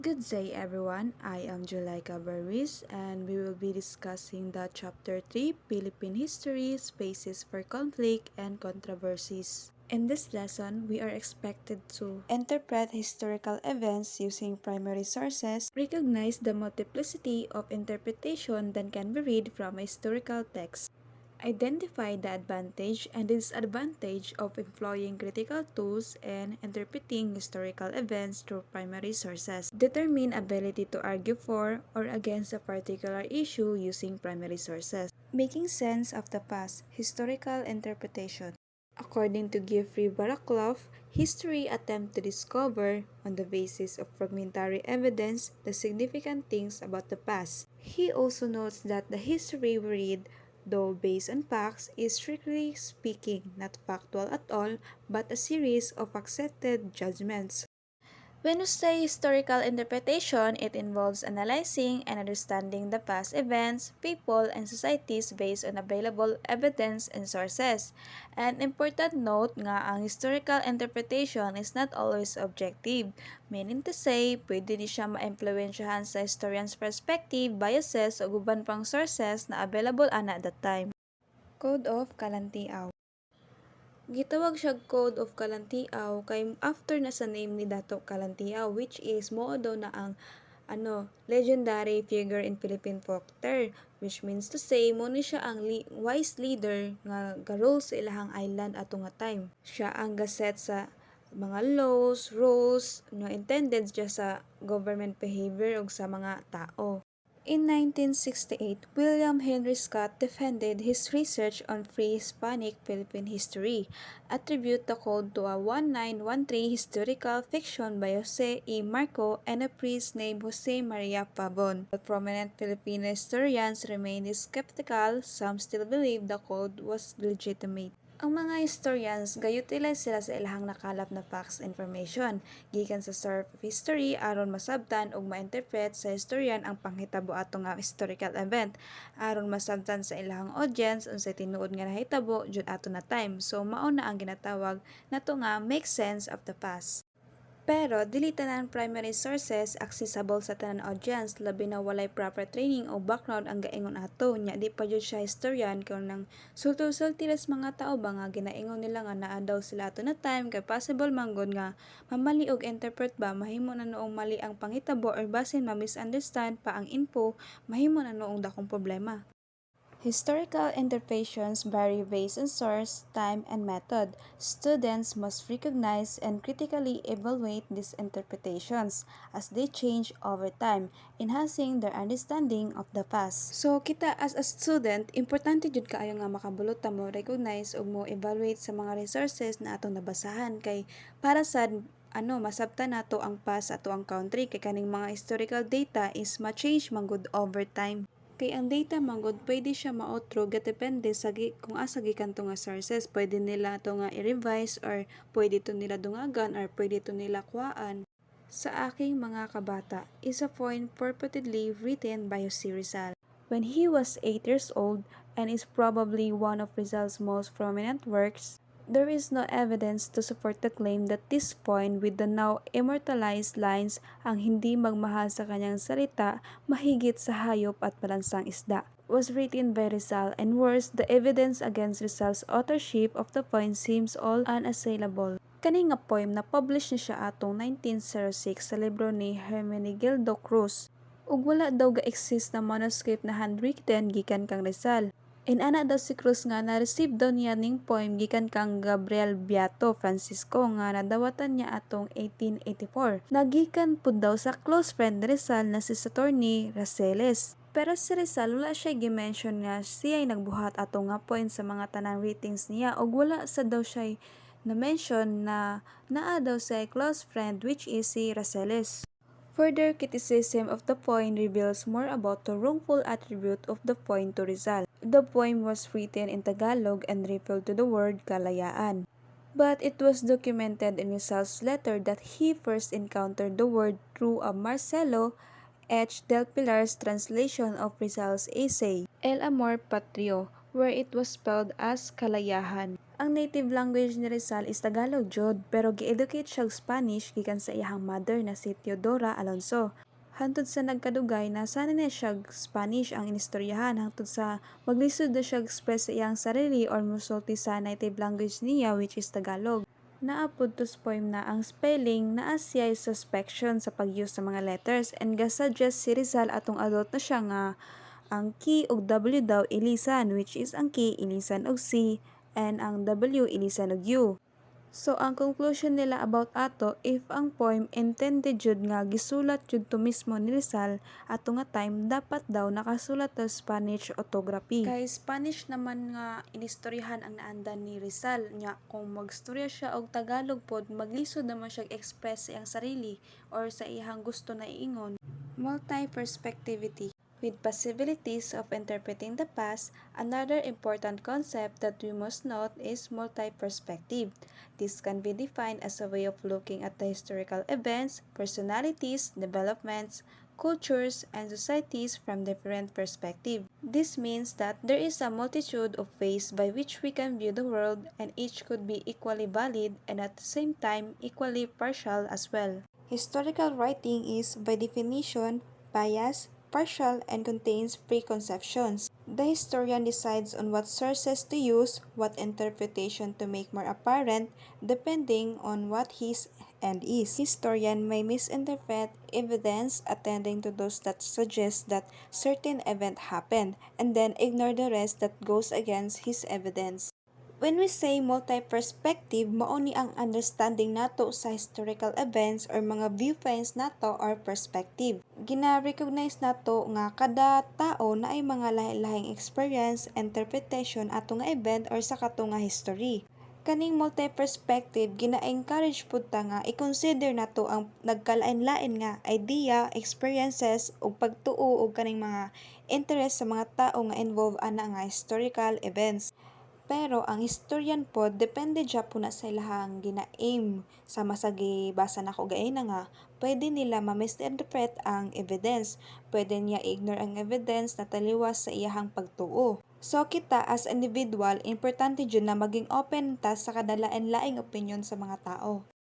Good day everyone, I am Julaica Barris and we will be discussing the Chapter 3 Philippine History, Spaces for Conflict and Controversies. In this lesson, we are expected to interpret historical events using primary sources, recognize the multiplicity of interpretation that can be read from a historical text, identify the advantage and disadvantage of employing critical tools and interpreting historical events through primary sources. Determine ability to argue for or against a particular issue using primary sources. Making sense of the past, historical interpretation. According to Geoffrey Baraclough, history attempts to discover, on the basis of fragmentary evidence, the significant things about the past. He also notes that the history we read, though based on facts, is strictly speaking not factual at all, but a series of accepted judgments. When we say historical interpretation, it involves analyzing and understanding the past events, people, and societies based on available evidence and sources. An important note nga ang historical interpretation is not always objective, meaning to say, pwede di siya ma-impluensyahan sa historian's perspective, biases, o guban pang sources na available ana at that time. Code of Kalantiaw. Gitawag siya Code of Kalantiaw kay after na sa name ni Dato Kalantiaw, which is mao daw na ang legendary figure in Philippine folklore, which means to say mo ni siya ang wise leader nga garol sa ilahang island ato nga time. Siya ang gaset sa mga laws, rules no intended siya sa government behavior ug sa mga tao. In 1968, William Henry Scott defended his research on pre-Hispanic Philippine history, attribute the code to a 1913 historical fiction by Jose E. Marco and a priest named Jose Maria Pabon. While prominent Filipino historians remained skeptical, some still believe the code was legitimate. Ang mga historians gayutilize sila sa ilahang nakalap na facts information gikan sa source of history aron masabtan ug ma-interpret sa historian ang panghitabo ato nga historical event aron masabtan sa ilahang audience unsay tinuod nga nahitabo jud ato na time. So mao na ang ginatawag nato nga make sense of the past. Pero dili tanan primary sources accessible sa tanan audience, labi na walay proper training o background ang gaingon ato nya di pa jud siya historian kung nang sulti las mga tao ba nga ginaingon nila nga naa daw sila ato na time kay possible manggod nga mamali og interpret ba mahimo na noong mali ang panghitabo or basin ma-misunderstand pa ang info mahimo na noong dakong problema. Historical interpretations vary based on source, time, and method. Students must recognize and critically evaluate these interpretations as they change over time, enhancing their understanding of the past. So, kita as a student, importante jud kaayo nga makabulot ta mo recognize ug mo evaluate sa mga resources na atong nabasahan kay para sa masabtan nato ang past ato ang country kay kaning mga historical data is ma-change manggod over time. Kay ang data manggod pwede siya maotro depende sa kung asa gikan to nga sources, pwede nila to nga i-revise or pwede to nila dungagan or pwede to nila kuhaan. Sa aking mga kabata is a poem purportedly written by Jose Rizal when he was 8 years old and is probably one of Rizal's most prominent works. There is no evidence to support the claim that this poem with the now immortalized lines ang hindi magmahal sa kanyang salita mahigit sa hayop at malansang isda was written by Rizal, and worse, the evidence against Rizal's authorship of the poem seems all unassailable. Kani nga poem na publish ni siya atong 1906 sa libro ni Hermenegildo Cruz ug wala daw ga-exist na manuscript na handwritten gikan kang Rizal. Ana daw si Cruz nga na-receive daw niya ning poem gikan kang Gabriel Beato Francisco nga nadawatan niya atong 1884. Nagikan pud daw sa close friend ni Rizal na si Saturni Raceles. Pero si Rizal wala siya gi-mention nga siya ay nagbuhat ato nga poem sa mga tanang ratings niya ug wala sa daw siya na-mention na naa daw sa close friend which is si Raceles. Further criticism of the poem reveals more about the wrongful attribute of the poem to Rizal. The poem was written in Tagalog and referred to the word kalayaan. But it was documented in Rizal's letter that he first encountered the word through a Marcelo H. Del Pilar's translation of Rizal's essay, El Amor Patrio, where it was spelled as kalayahan. Ang native language ni Rizal is Tagalog jud, pero gi-educate siya og Spanish gikan sa iyang mother na si Teodora Alonso. Hantod sa nagkadugay na sana niya siya Spanish ang inistoryahan hangtod sa maglisod na siya express sa iyang sarili or musulti sa native language niya which is Tagalog. Naapod to poem na ang spelling naa siya'y suspection sa pag-use sa mga letters and ga-suggest si Rizal atong adult na siya nga ang K ug W daw ilisan which is ang K ilisan og C and ang W ilisan og U. So ang conclusion nila about ato if ang poem intended jud nga gisulat jud to mismo ni Rizal ato nga time dapat daw nakasulat to Spanish orthography. Kay Spanish naman nga inistoryahan ang naandan ni Rizal nya kung magstorya siya og Tagalog pod maglisod naman siya express sa iyang sarili or sa iyang gusto na iingon. Multi-perspectivity. With possibilities of interpreting the past, another important concept that we must note is multi-perspective. This can be defined as a way of looking at the historical events, personalities, developments, cultures, and societies from different perspectives. This means that there is a multitude of ways by which we can view the world, and each could be equally valid and at the same time equally partial as well. Historical writing is, by definition, biased, partial, and contains preconceptions. The historian decides on what sources to use, what interpretation to make more apparent, depending on what his end is. Historian may misinterpret evidence attending to those that suggest that certain event happened, and then ignore the rest that goes against his evidence. When we say multi-perspective, mao ni ang understanding nato sa historical events or mga viewpoints nato or perspective. Gina-recognize nato nga kada tao na ay mga lahi-lahing experience, interpretation ato nga event or sa kato nga history. Kaning multi-perspective gina-encourage pud ta nga i-consider nato ang nagkalain-lain nga idea, experiences ug pagtuo og kaning mga interest sa mga tao nga involved ana nga historical events. Pero ang historian pod depende gyapon na sa ilahang gina-aim sa masagi basa nako gaina nga pwede nila ma-misinterpret ang evidence, pwede niya ignore ang evidence na taliwas sa iyahang pagtuo. So kita as individual, importante jud na maging open ta sa kada lain-laing opinion sa mga tao.